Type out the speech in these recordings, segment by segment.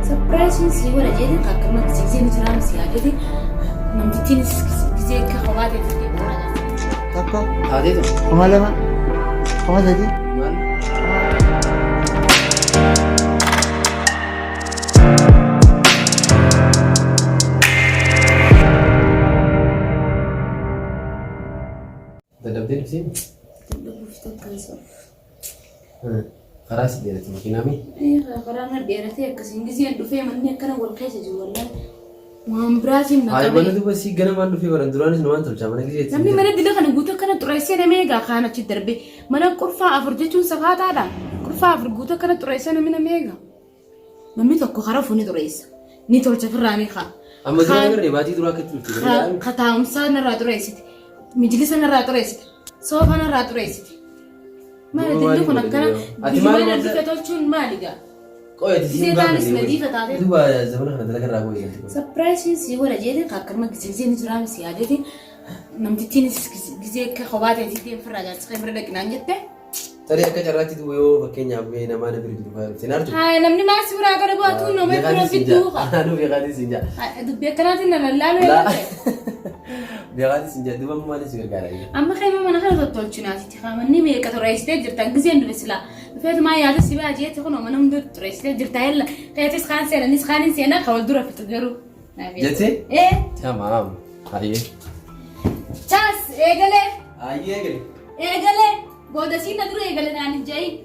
Surprising sih wala jadi kakak mak sih ni ceram sih aja deh. Nanti tini sih kekhawatir itu dia. Kakak, ada itu. pengalaman. Apa tadi? Mana? Tetap di sini. Tidak bisa kasar. Keras dia itu mungkin kami. Karena dia nanti kesini sih yang dufnya mana karena wal kaisa jualan. Mambrasim nak. Ayo mana tu pasti gana mana dufnya orang turuan itu nuan terus mana gitu. Tapi mana dia kan guta kan turaisi na mega kan aci terbe. Mana kurfa afurje cun sakat ada. Kurfa afur guta kan turaisi na mina mega. Mami tu aku harap funi turaisi. Ni tu cakap rani kha. Amma jangan kerja bati turun ke tu. Kata umsa na ratu turaisi. Mijlis na ratu turaisi. Sofa na ratu turaisi. Mana dia tu nak kan. Mana dia tu cun maliga. Oh ya di sini Dia tanis nadifa tadi. Dua zaman kan dalam ragu ya. Surprise sih wala jadi kakak mak sih ni ceram sih aja deh. Nanti tini sih kekhawatir itu dia firaja. Sekarang firaja kena jette. Tadi aku cakap itu yo pakainya apa nama ada beri tu. Sinar tu. Hai namni masih firaja ada buat tu nama firaja itu. Aduh biar kali sinja. Aduh biar kena tina lalu ya. Biar kali sinja dua mana sih kerja lagi. Amma kayak mana kan betul cina sih. Kamu ni mereka tu race dia jertang kezian dulu sila. فات ما يا دسي بقى جيت خلنا ما نمدر تريس لي درت هلا كي تسخان سنه نسخان سنه خول دره في تجرو جتي ايه تمام هاي تاس ايغله هاي ايغله ايغله بودسي ندرو ايغله نان جاي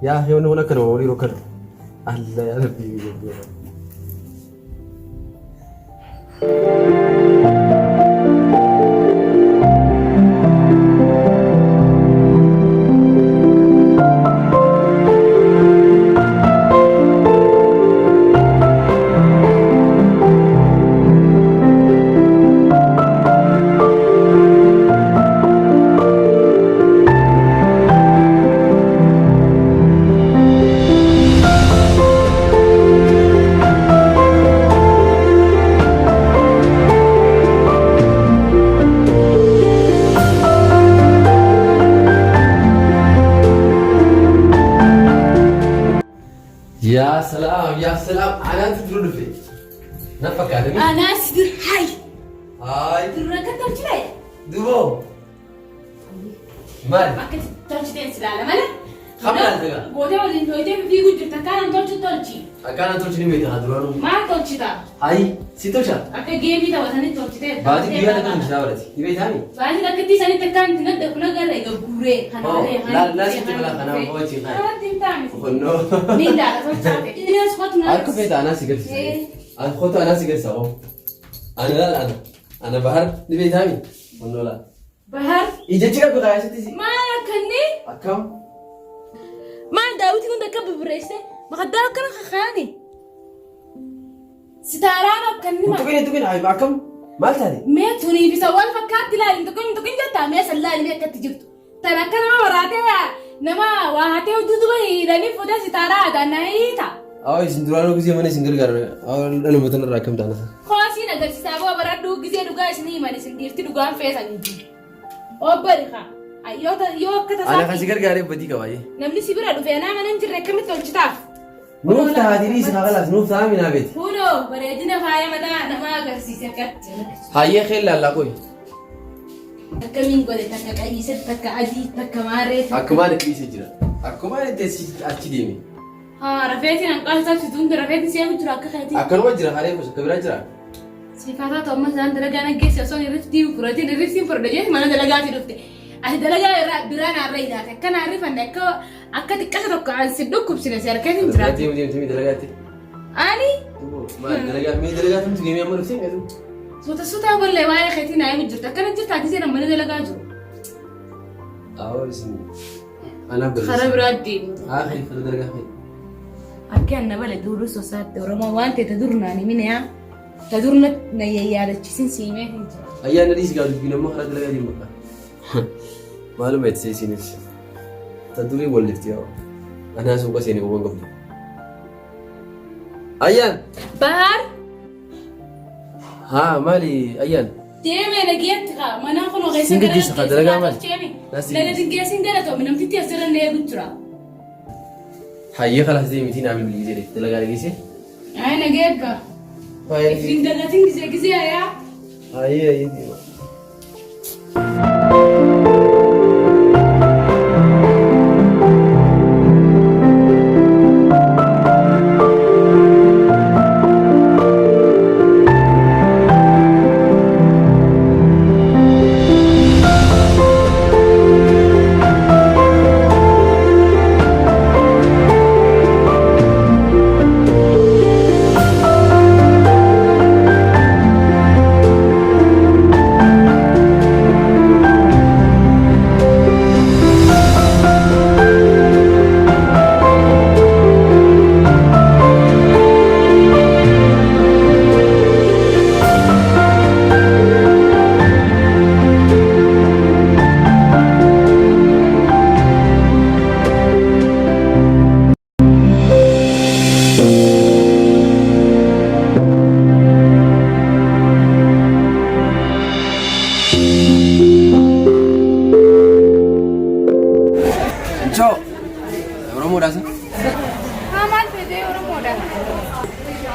يا أخي هنا كانوا مولي ركض الله يا ربي يا سلام أنا تدرون في نفك هذا أنا أسدر هاي تدرون كتر شيء دوبو مال ما كنت ترجع تنسى ماله خبر هذا بوده ولا إنه يتم في وجود تكان ترجع أكان ترجع ميت هذا ما ترجع هاي سيتوشا أكيد جيبي تبغى ثاني ترجع بعد كده أنا كم شاورتي يبي ثاني بعد كده كتير ثاني تكان تنقل كنا قرر يقبوري لا سيتي بلا خنا هو شيء خنا خنو مين ده ترجع إذا ناس خاطر أركب في أنا سيجلس أنا خاطر أنا سيجلس أهو أنا لا أنا بحر يبي ثاني خنو لا بحر إذا تيجي بقى يا ستي ما كني أكم ما داوتي كنت كب بريسته ما خدها كنا خخاني ستارana كني ما تكين هاي معكم ما تاني ما توني في سوال فكرت لا انت كنت جت ما سلا لي كنت جبت ترى كان ما وراته نما وهاته ودود بي لاني فدا ستاره ده نايتا أو سندرانو كذي ماني سنجل كارو أو أنا مثلا راكم تانا خلاصي نقدر سابوا برادو كذي دوغا سني ماني سنديرتي دوغا فيس انجي او بريخا ايو كتا أنا خسيكر كاري بدي كواي نمني سيبرا دو فينا ما ننجر ركمت تولشتاف نوف تهاديني سخلاص نوف تامي نابت هونو بريدنا فايا مدا انا ما غرسي سكت هاي خيل لا كوي تكمين قولي تكا اي ست تكا عدي تكا ماريت أكمان كريس جرا أكمان تسي أتشديمي ها رفيتي نقال سبت دون رفيتي سيام تراك خيتي أكن وجرا هاري بس كبيرة جرا سيفاتا توما زان دلقانا جيس يسوني رفتي وكرتي رفتي فردجي ما انا دلقاتي رفتي أهل دلقا برانا الريدات كان عارف انك أكاد كسرك عن سدوك بسنة كذي مدرات تيمي دلقاتي أني ما دلقات مي دلقات أنت جميع مرة سين كذو صوتا ولا واي خيتي نايم جرتا كانت جرتا كذي لما ندلقا جو اسمي أنا بدرس خرب ردي آخر دلقات أكيد أنا بلا دورو سوسات دورو ما وانت تدورنا ني مين تدورنا نيا يا لتشين سيمه أيام نديس قالوا بينا ما خرج دلقات يوم Maalum etse isinis. Taduri walitti yaa. Ana suuqa seenee waan qabdu. Ayyan. Bahar. Haa maali ayyan. Deemee nageetti kaa manaa kun ogeessa Singidis ka dalagaa maali? Laga dingeessin gara ta'u namtitti asirra illee guttura. Hayyee kalas deemitii naa bilbilii jedhe dalagaa dhageesse. Ay nageegga. Ifin dalatiin gisee yaa. Hayyee.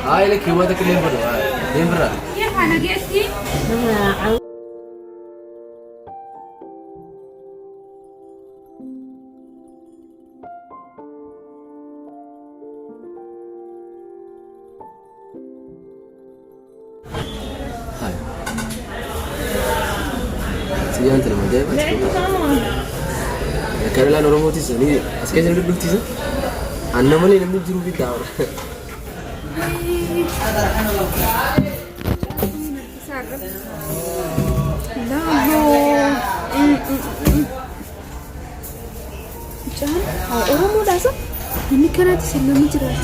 Ay, lagi mana kalian berdua? Yang berat. Iya mana gesti? Hai. Siapa terima kasih. Kerana orang motis ni, sekarang saya duduk di sini. Anda mana yang duduk di dalam? Orang mau dasar ini karena di sini jelas.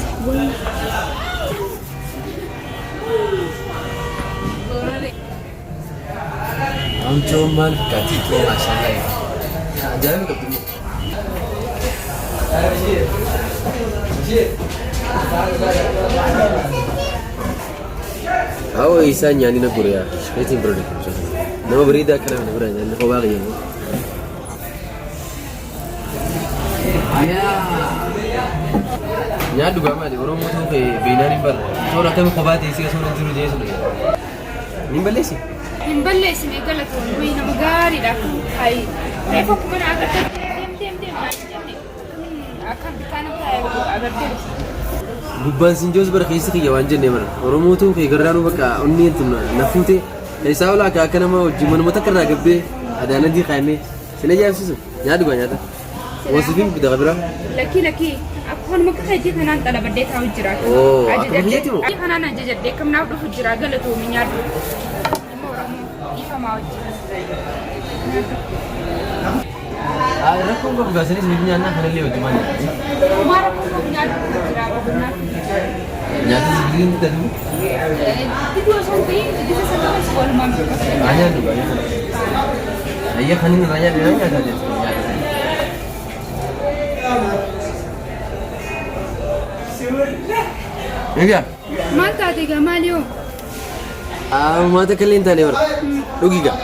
Cuman kaki tu masalah ya. Jangan ketemu. Aku isa nyani na Korea. Itu produk. Nama berita kerana berita. Nama kau bagi ya. Nyadu gama di orang mutu ke bina nimbar. Soalnya kami kau bati sih soalnya juru jenis lagi. Nimbar lesi. Nimbar lesi ni kalau tu bina magari dah. Hai. Lepas aku mana agak tem. Akan bikin apa ya? Agak tem. Gubbaan sinjoos bara keessa kiyya waan jenne bara Oromootu kee garraanuu bakka onni intuna nafuute keessaa ola akka nama wajjin manuma takka irraa gabbee adaanadii qaamee sila jaabsisu nyaadhu gaa nyaata wasiifin bitaqa bira laki akkuma maka hajii kanaan dhala baddee taa'u jira ajajadee kanaan ajajadee kamnaaf dhufu jira galatoomi nyaadhu immoo Oromoo ifamaa wajjin rakkoon qabu gaasanis nuti nyaannaa kanallee wajjin maal Mara pun nyaadhu jira benar. nyaata sibiiliin tadu Itu sampai di sana sekolah mampu. nanya juga ya ayah kan ini nanya dia nanya saja enggak Mata tiga malio. mata kalian tadi ber rugi gak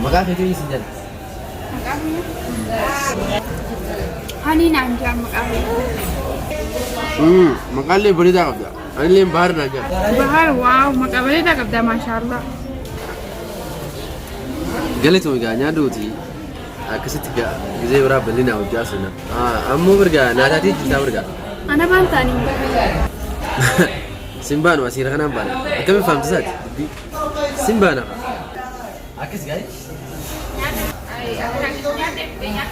maka itu isi jalan Hani nanti makasih. makanya berita apa? Ini bahar naga. Bahar wow, makasih tak ada masya Allah. Galet mau gak nyadu ti. Kasih tiga, kita berapa beli nak ujian sana. Amu berga, nada ti kita berga. Anak bantah nih. Simban masih rakan apa? Kami faham saja. Simban apa? Akis guys. Ay, aku nyate banyak.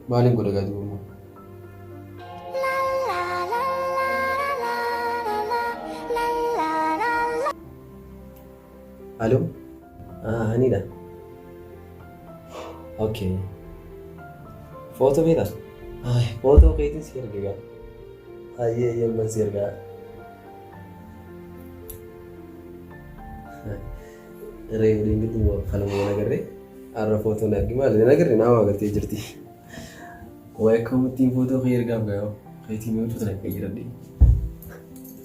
Maaliin godha gaati immoo? Halo? Anidha. Okay. Foto beektaa? Foto keetiin si argaa. Yemman si argaa. Reebiin gidduu immoo qalama nagarree har'a foto argi maali nagarree nama agartee jirti. Wayi akkamittiin foto kee ergaaf gaa'oo keetiin yoo tuutan akka jiradhe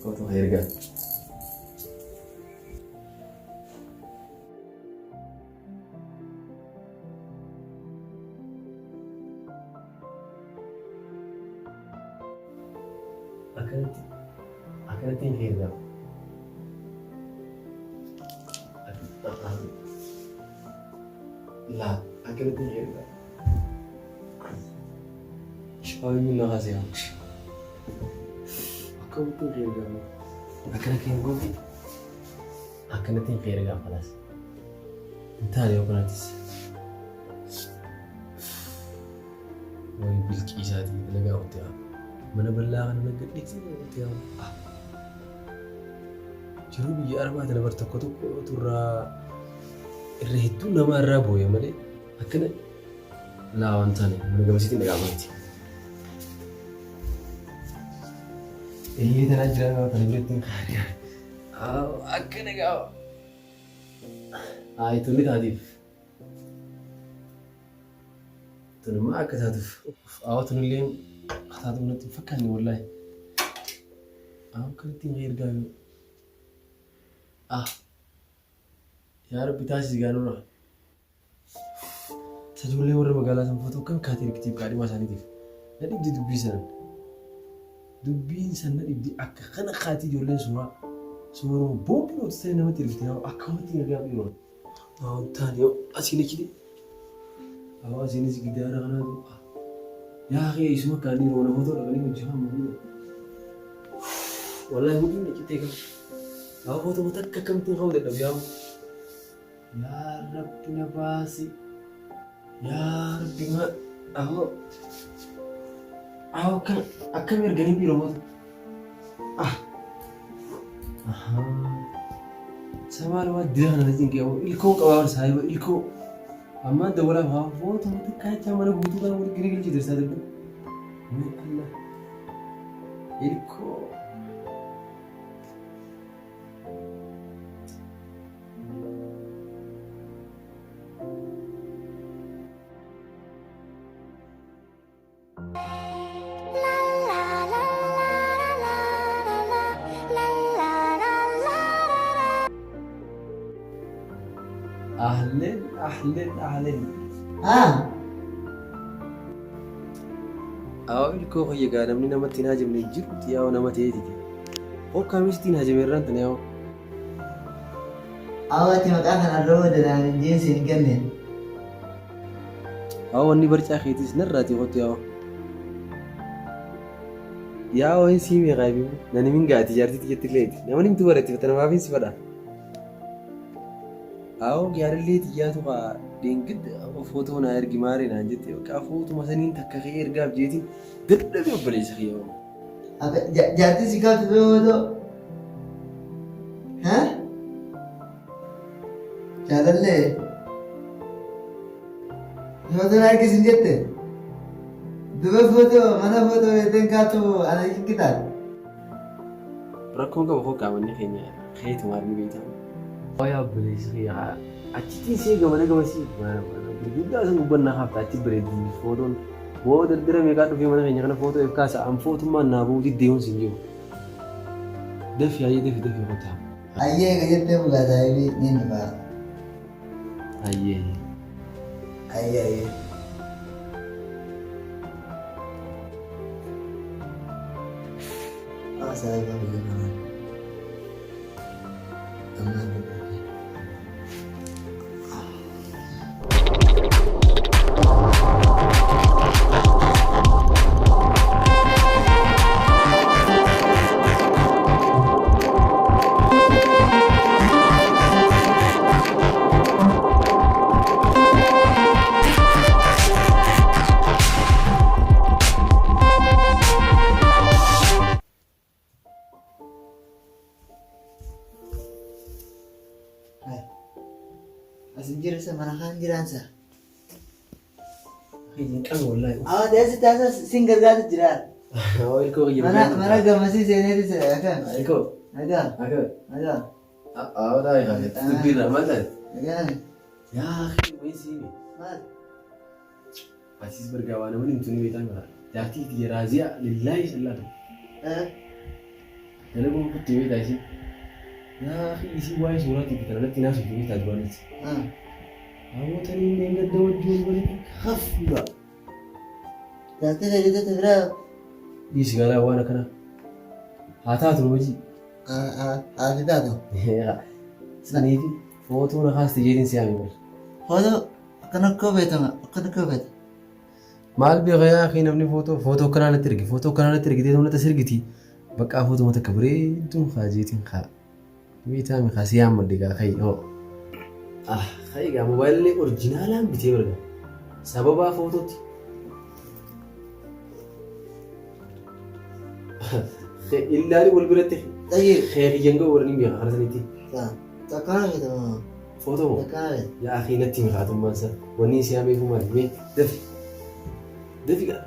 foto kee ergaa. Akkanattiin kee ergaa. La, akkanattiin kee ergaa. Shaabii minna kaasee haa. Akkamittiin kee ergaa. Akkana kee gooti. Akkanattiin kee ergaa falaas. Hin taane yoo kanattis. Wayi bilqii isaatii dalagaa ootte haa. Mana bal'aa kana naggadhiisee ootte haa. Jiruu biyya arbaata dabar tokko turraa irra hedduu nama irraa booye malee akkana laawwan taane mana gamasiitiin dhagaamaati. Eeyyee tanaa jira gaafa kana biratti kaariyaa. Akkana gaafa. Tolli taatiif. Tunimmaa akka taatuuf. Tunillee taatuuf natti hin fakkaanne wallaahi. Akkanattiin ergaa yoo. Yaa Rabbi taasisi gaanurra. Sajoolee warra magaalaa san footoo kan kaatee riqitiif qaadhimaa isaaniitiif. Na dhibdi dubbii sanan. Dubbiin san na dhibdi akka kana kaatii ijoolleen suuraa. Suuraa boobbii ooti ta'e namatti ergite akkamatti ergaa biiroo. Taane yoo asiin achi asiinis gidaara kanaatu. Yaa kee isuma kaanii roona footoo dhaqanii hojjefamu. Wallaahi hundi na cittee qabu. Foto takka kamtiin ka'uu dadhabu yaa Rabbi na baasi. Yaa Rabbi kan akkam erganii biiroo mootu. Sabaal waa dira kana natiin qabu ilkoo qabaa saayiba ilkoo. Ammaan dabalaaf haa foto takka achaa mana guutuu kana waliin girigalchii dirsaa darbu. Allah ilkoo. أهلين ilkoo kiyya gaa namni namatti hin hajamne jirutti yaa'u nama ta'eetiti. Hokkaamisti hin hajameerraan tan yaa'u. Ati maqaa kanarra wadanaan jeensi hin ganneen. Wanni barcaa keetis narraati qottu yaa'u. Yaa'u hin siimee qaabimu nani min gaati jaartitti jettileeti namni himtu baratti fatanaamaaf hin si fadha. Gaarrillee xiyyaatu qaa deengid footoo na ergi maaree naan jette bakka footuma saniin takka kee ergaaf jeetiin dadhabee obboleessa kiyya. Jaartii si kaatu footoo. Jaalallee. Footoo na ergisin jette. Duba footoo mana footoo eeteen kaatu ana kikkitaan. Rakkoon qaba koo qaamanni keenya keetu maarni beektamu. Waya obboleessa kiyya achitiin see gamana gamasii gurguddaa san ubbannaa haaftaa achi bareeddi footoon boo daldala meeqaa dhufee mana keenya kana footoo eef kaasa an footummaan naa bu'uu diddeemuun sin jiru. Dafi ayyee dafi qotaa. Ayyee gajettee mul'ataa fi ni nifaa. Ayyee. Saya kan bagaimana? Aman. keessa mana kan jiraansa. Hin qabu wallahi. Deessi taasa sin gargaaru jira. Ilkoo kiyya. Mana gamasii seeneetis akan. Ilkoo. Nagaa. Nagaa. Daa eegaa. Dubbirra maal ta'e? Nagaa. Yaa akhi waysiini. Maal? Asis bergaa waan namni himtu ni beektan mara. Jaartii kiyya raaziyaa lillaahi sallaatu. Dalaguu kutti beektaa isin. Yaa akhi isin waa'ee suuraatti bitan alatti naasuu fi beektaa duraanis. Hamootanii illee gadda wajjin walitti hafuudha. Jaartii fayyadatu biraa. Dhiisi galaa waan akkana. Haa taatu nu hojii. Haati taatu. Saniifi footoo na kaasti jeetiin si'aami bal. Footoo akkana koo beekama akkana koo beekama. Maal beeka yaa akhi namni footoo akkanaa natti ergi footoo akkanaa natti ergitee ta'uu natti sirgiti. Bakka footoo mata akka bareeduun haa jeetiin haa. Miitaami haa si'aan madde gaa kayi hoo. Kayi gaa mobaayillee oriijinaalaan bitee barga. Sababaa footootti. Illaani wal biratti xeeqiyyan ga'u warreen beeka kana sanitti. Takkaa beekama. Footoo moo? Takkaa beekama. Yaa akhi natti mikaatummaan isa wanni si'aa beeku maali mee dafi. Dafi gaa.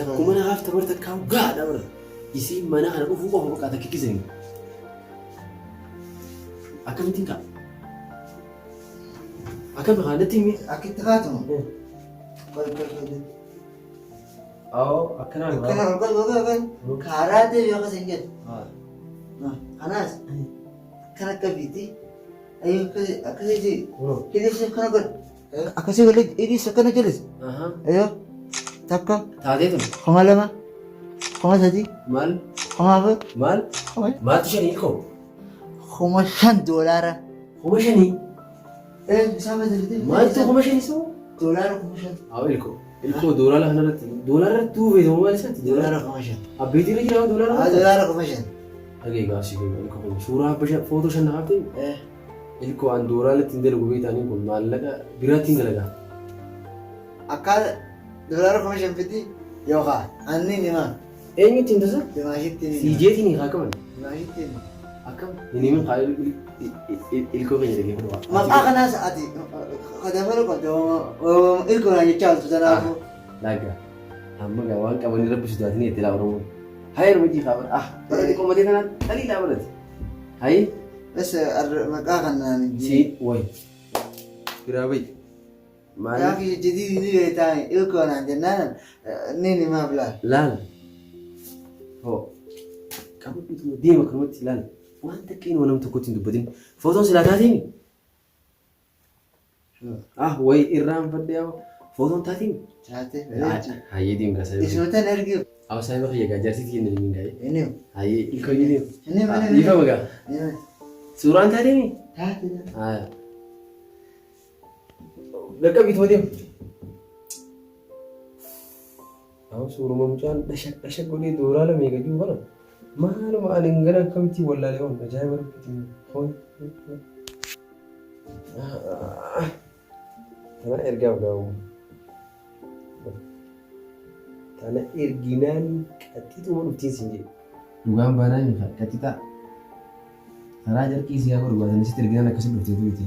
Akkuma na haafta barta kaa'u gaadha bara. Isiin mana kana dhufuu qofa bakka takkisanii. Akkamittiin ka'a? Akkam natti himi? Akkitti kaatuma. Akkanaan Kan karaa ta'e yoo akkas hin jedhu. Kanaas kan akka biitii akkasii hidhiis akkana godhu. Akkasii godhu hidhiis akkana jedhus. Takka. Taatee tun. Kuma lama. Kuma sadii. Maal? Kuma afur. Maal? Maaltu shanii koo? Kuma $5. Kuma shanii? Isaan fayyadamtee. Maaltu kuma shanii soo? $5. Ilkoo doolaara kanarratti doolaarratti tuufeetamu maal isaati? $5. Abbeetii irra jiraa doolaara? $5. Dhagee gaasii kun ilkoo suuraa footoo shan haftee ilkoo aan doolaarratti hin dalagu beektaanii kun maallaqa biraatti hin dalagaa. Akka $5 fiti yookaan anni nima. Eenyutti hin tasa? Dimaashitti nima. Siijeetiin haa qaban. Dimaashitti nima. Akkam hin himin haa ilkoo keenya dhagee fudhaa. Maqaa kanaas ati kadabalu qabdu ilkoo na jechaa oltu sanaafu. Laga amma gaa waan qabanii rabbisu taatanii itti laa oromoon. Haa yeroo hojii haa bara. Barate qomatee kanaan dhalii laa barate. Hayi. Bas maqaa kanaan. Si wayi. Biraa bayi. Gaafi jidii ni beektaa ilkoo naan jennaan ni nimaaf laal. Laal. Hoo. Qabadhuutuma deema kanumatti laal. Waan takka inni nama tokkotti hin dubbatin. Footoon silaa taatiin. Wayi irraan fadde yaa footoon taatiin. Taate. Hayyee deemu kasa. Isootaan ergi. Awwaasa irra fayyaa gajarsiitti kenna ni mingaa'e. Inni. Hayyee ilkoo inni deemu. Inni mana. Ifa magaa. Suuraan taateemi. Taate. Bakka bitoo deemu. Suuruma mucaan dhashak godhee dooraa lama eeggachuu kana. Maaluma ani gara akkamitti wallaalee waan ajaa'iba rabbitiin tana ergaaf gaa'u tana erginaan qaxxixuma dhuftiin siin jedhe dhugaan baanaan hin qaxxixa karaa jarqii siyaa barbaadanii sitti erginaan akkasii dhuftee tuuti.